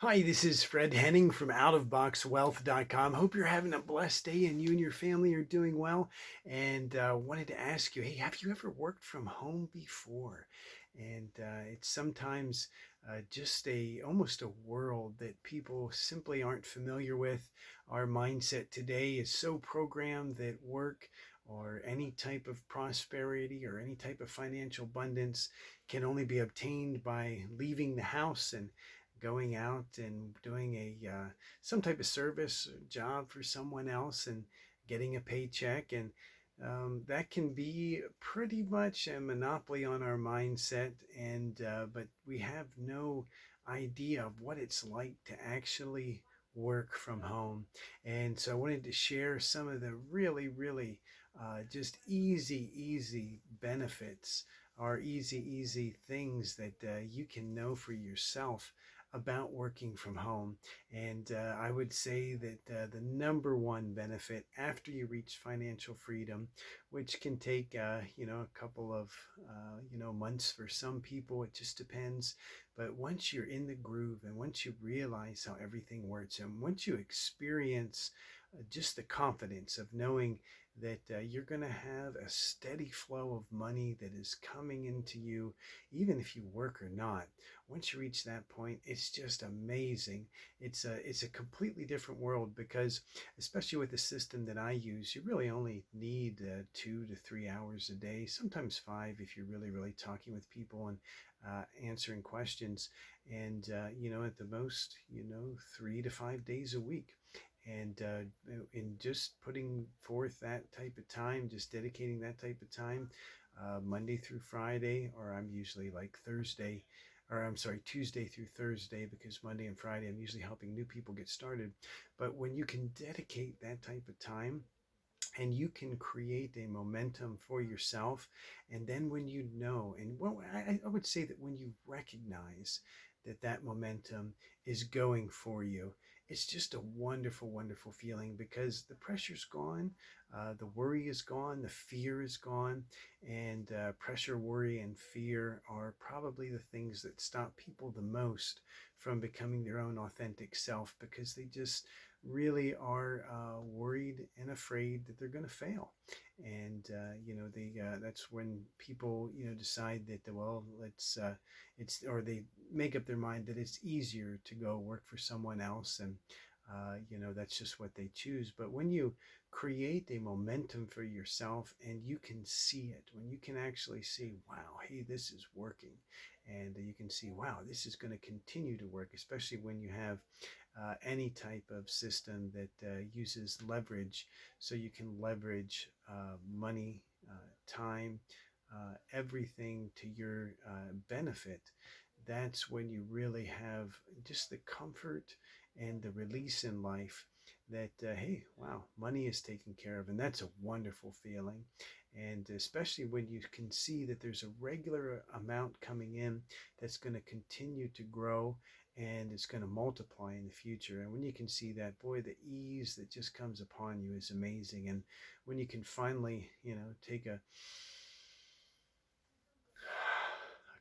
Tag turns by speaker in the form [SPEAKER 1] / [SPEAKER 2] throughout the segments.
[SPEAKER 1] Hi, this is Fred Henning from OutOfBoxWealth.com. Hope you're having a blessed day and you and your family are doing well. And wanted to ask you, hey, have you ever worked from home before? And it's sometimes just a almost a world that people simply aren't familiar with. Our mindset today is so programmed that work or any type of prosperity or any type of financial abundance can only be obtained by leaving the house and going out and doing a some type of service or job for someone else and getting a paycheck, and that can be pretty much a monopoly on our mindset, and but we have no idea of what it's like to actually work from home. And so I wanted to share some of the really just easy benefits or easy things that you can know for yourself about working from home. And I would say that the number one benefit after you reach financial freedom, which can take a couple of months for some people, it just depends. But once you're in the groove and once you realize how everything works and once you experience just the confidence of knowing that you're going to have a steady flow of money that is coming into you, even if you work or not. Once you reach that point, it's just amazing. It's a completely different world because, especially with the system that I use, you really only need 2 to 3 hours a day, sometimes five if you're really talking with people and answering questions, and at the most, 3 to 5 days a week. And in just putting forth that type of time, just dedicating that type of time, Monday through Friday, or I'm usually like Thursday, or I'm sorry, Tuesday through Thursday, because Monday and Friday I'm usually helping new people get started. But when you can dedicate that type of time and you can create a momentum for yourself, and then when you know, and well, I would say that when you recognize that that momentum is going for you, it's just a wonderful feeling because the pressure's gone, the worry is gone, the fear is gone. And pressure, worry, and fear are probably the things that stop people the most from becoming their own authentic self, because they just really are worried and afraid that they're going to fail. And that's when people decide that, well, it's, or they make up their mind that it's easier to go work for someone else, and that's just what they choose. But when you create a momentum for yourself and you can see it, when you can actually see, wow, hey, this is working, and you can see, wow, this is going to continue to work, especially when you have any type of system that uses leverage. So you can leverage money, time, everything to your benefit. That's when you really have just the comfort and the release in life that, hey, wow, money is taken care of. And that's a wonderful feeling. And especially when you can see that there's a regular amount coming in that's going to continue to grow and it's going to multiply in the future. And when you can see that, boy, the ease that just comes upon you is amazing. And when you can finally, take a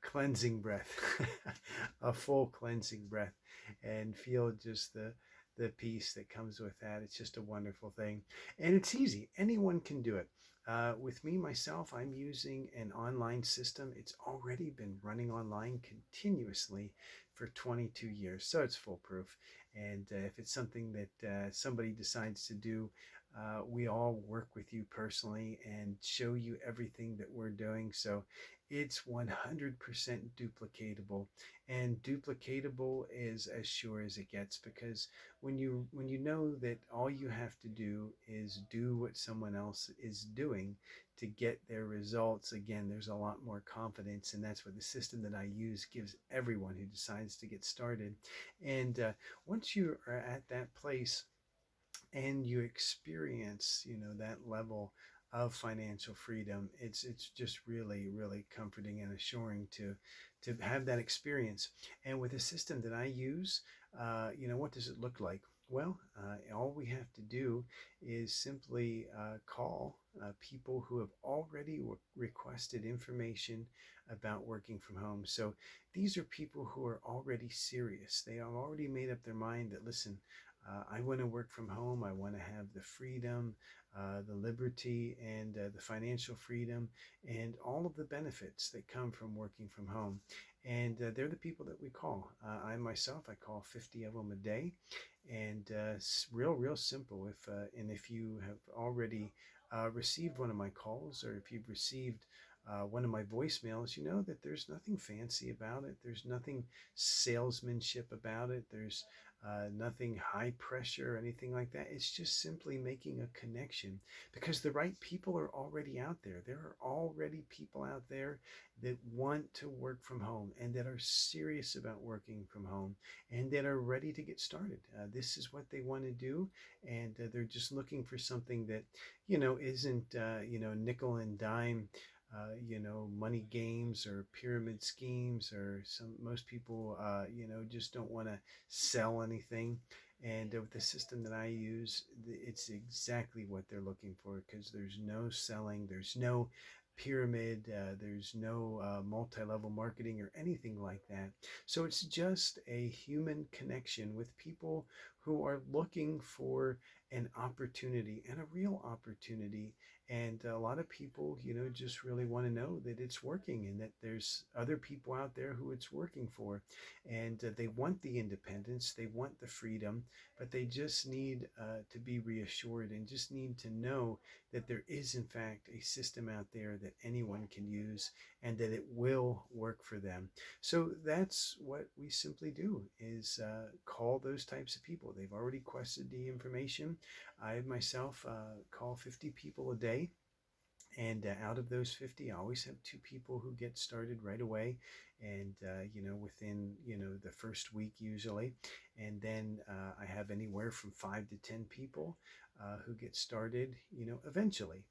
[SPEAKER 1] cleansing breath, a full cleansing breath, and feel just the peace that comes with that. It's just a wonderful thing, and it's easy. Anyone can do it. With me myself, I'm using an online system. It's already been running online continuously for 22 years, so it's foolproof. And if it's something that somebody decides to do, we all work with you personally and show you everything that we're doing. So it's 100% duplicatable, and duplicatable is as sure as it gets, because when you know that all you have to do is do what someone else is doing to get their results, again, there's a lot more confidence. And that's what the system that I use gives everyone who decides to get started. And once you are at that place and you experience that level of financial freedom, it's just really comforting and assuring to have that experience. And with the system that I use, what does it look like? Well, all we have to do is simply call people who have already requested information about working from home. So these are people who are already serious. They have already made up their mind that, listen, I want to work from home. I want to have the freedom, the liberty, and the financial freedom, and all of the benefits that come from working from home. And they're the people that we call. I myself, I call 50 of them a day, and it's real simple. If you have already received one of my calls, or if you've received one of my voicemails, you know that there's nothing fancy about it. There's nothing salesmanship about it. There's nothing high pressure or anything like that. It's just simply making a connection, because the right people are already out there. There are already people out there that want to work from home and that are serious about working from home and that are ready to get started. This is what they want to do, and they're just looking for something that, isn't, nickel and dime, money games or pyramid schemes, or most people, just don't want to sell anything. And with the system that I use, it's exactly what they're looking for, because there's no selling, there's no pyramid, there's no multi-level marketing or anything like that. So it's just a human connection with people who are looking for an opportunity, and a real opportunity. And a lot of people, just really want to know that it's working, and that there's other people out there who it's working for. And they want the independence, they want the freedom, but they just need to be reassured, and just need to know that there is, in fact, a system out there that anyone can use, and that it will work for them. So that's what we simply do, is call those types of people. They've already requested the information. I myself call 50 people a day. And out of those 50, I always have two people who get started right away, and within the first week usually. And then I have anywhere from 5 to 10 people who get started, eventually.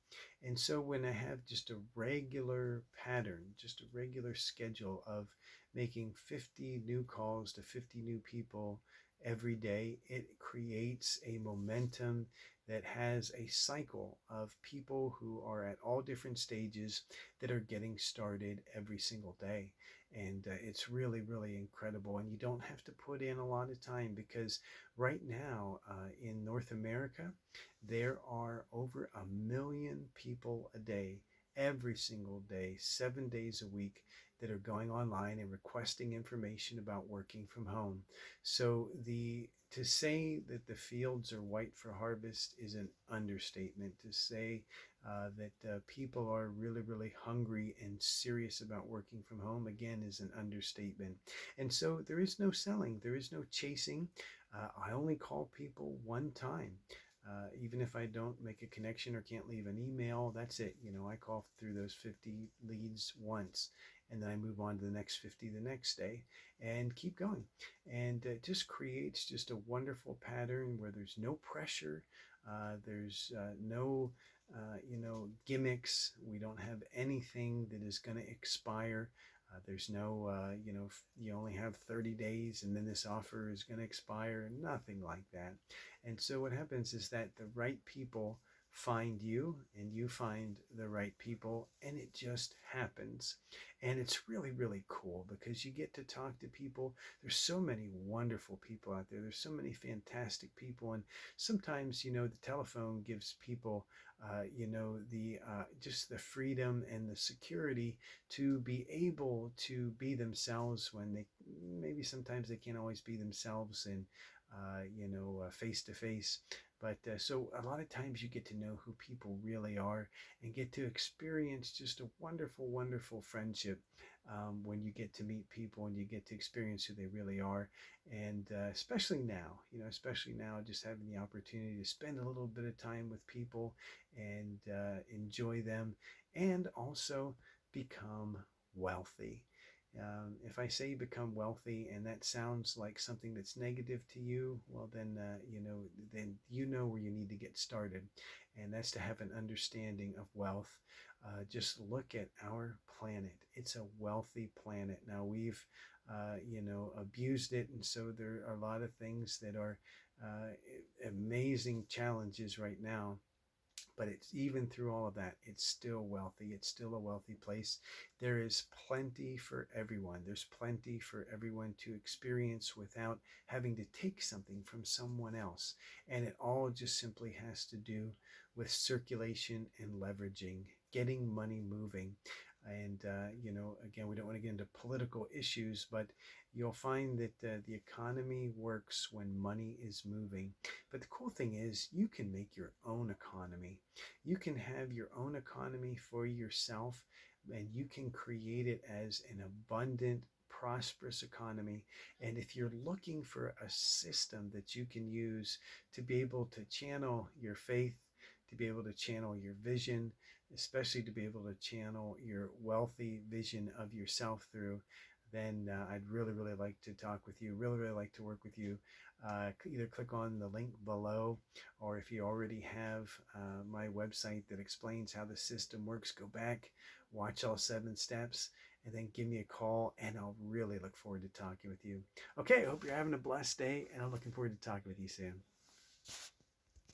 [SPEAKER 1] And so when I have just a regular pattern, just a regular schedule of making 50 new calls to 50 new people every day, it creates a momentum that has a cycle of people who are at all different stages that are getting started every single day. And it's really incredible. And you don't have to put in a lot of time, because right now in North America, there are over 1 million people a day, every single day, 7 days a week, that are going online and requesting information about working from home. So to say that the fields are white for harvest is an understatement. To say that people are really hungry and serious about working from home, again, is an understatement. And so there is no selling, there is no chasing. I only call people one time. Even if I don't make a connection or can't leave an email, that's it. I call through those 50 leads once, and then I move on to the next 50 the next day, and keep going. And it just creates just a wonderful pattern where there's no pressure, there's no gimmicks. We don't have anything that is going to expire. There's no, you only have 30 days and then this offer is going to expire, nothing like that. And so what happens is that the right people find you, and you find the right people, and it just happens. And it's really cool, because you get to talk to people. There's so many wonderful people out there. There's so many fantastic people. And sometimes, the telephone gives people, just the freedom and the security to be able to be themselves, when they maybe sometimes they can't always be themselves in face to face. But so a lot of times you get to know who people really are, and get to experience just a wonderful friendship when you get to meet people and you get to experience who they really are. And especially now, just having the opportunity to spend a little bit of time with people and enjoy them, and also become wealthy. If I say become wealthy and that sounds like something that's negative to you, well, then you know where you need to get started, and that's to have an understanding of wealth. Just look at our planet; it's a wealthy planet. Now we've abused it, and so there are a lot of things that are amazing challenges right now. But it's even through all of that, it's still wealthy. It's still a wealthy place. There is plenty for everyone. There's plenty for everyone to experience without having to take something from someone else. And it all just simply has to do with circulation and leveraging, getting money moving. And, again, we don't want to get into political issues, but you'll find that the economy works when money is moving. But the cool thing is, you can make your own economy. You can have your own economy for yourself, and you can create it as an abundant, prosperous economy. And if you're looking for a system that you can use to be able to channel your faith, to be able to channel your vision, especially to be able to channel your wealthy vision of yourself through, then I'd really, really like to talk with you, really, really like to work with you. Either click on the link below, or if you already have my website that explains how the system works, go back, watch all 7 steps, and then give me a call, and I'll really look forward to talking with you. Okay, I hope you're having a blessed day, and I'm looking forward to talking with you soon.